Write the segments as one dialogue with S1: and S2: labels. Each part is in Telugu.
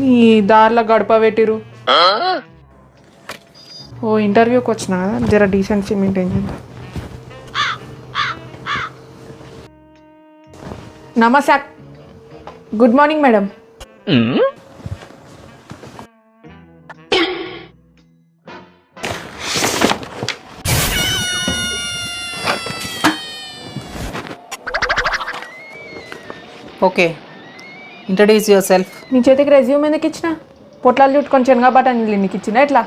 S1: నీ దారిలో గడప పెట్టిరు. ఓ ఇంటర్వ్యూకి వచ్చినా కదా, జర డీసెన్సీ మెయింటైన్ చేద్దాం. నమస్తే. Good morning madam.
S2: Okay, introduce your self.
S1: నీ చేతికి రెజ్యూమ్ ఎందుకు ఇచ్చిన? పొట్లాలు చుట్టుకొని శనగా బఠానీలు నీకు ఇచ్చిన ఎట్లా?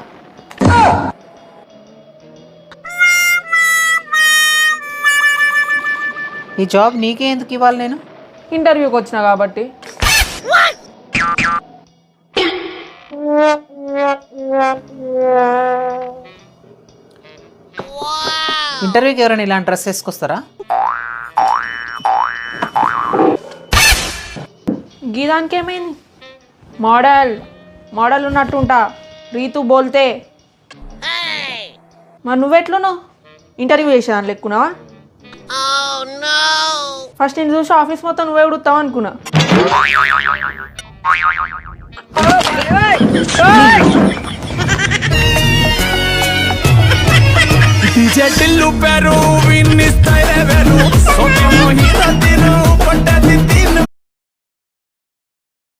S2: ఈ జాబ్ నీకే ఎందుకు ఇవ్వాలి నేను?
S1: ఇంటర్వ్యూకి వచ్చిన కాబట్టి.
S2: ఇంటర్వ్యూకి ఎవరైనా ఇలాంటి డ్రెస్ వేసుకొస్తారా?
S1: గీదానికి ఏమైంది? మోడల్ ఉన్నట్టుంటా. రీతు బోల్తే. మరి నువ్వెట్లున్నావు? ఇంటర్వ్యూ చేసేదాన్ని లెక్కున్నావా? ఫస్ట్ నేను చూసి ఆఫీస్ మొత్తం నువ్వే ఉడుతావు అనుకున్నా.
S3: DJ Dillu Peru, Vinny Style Veru, Soke Mohita Tiro.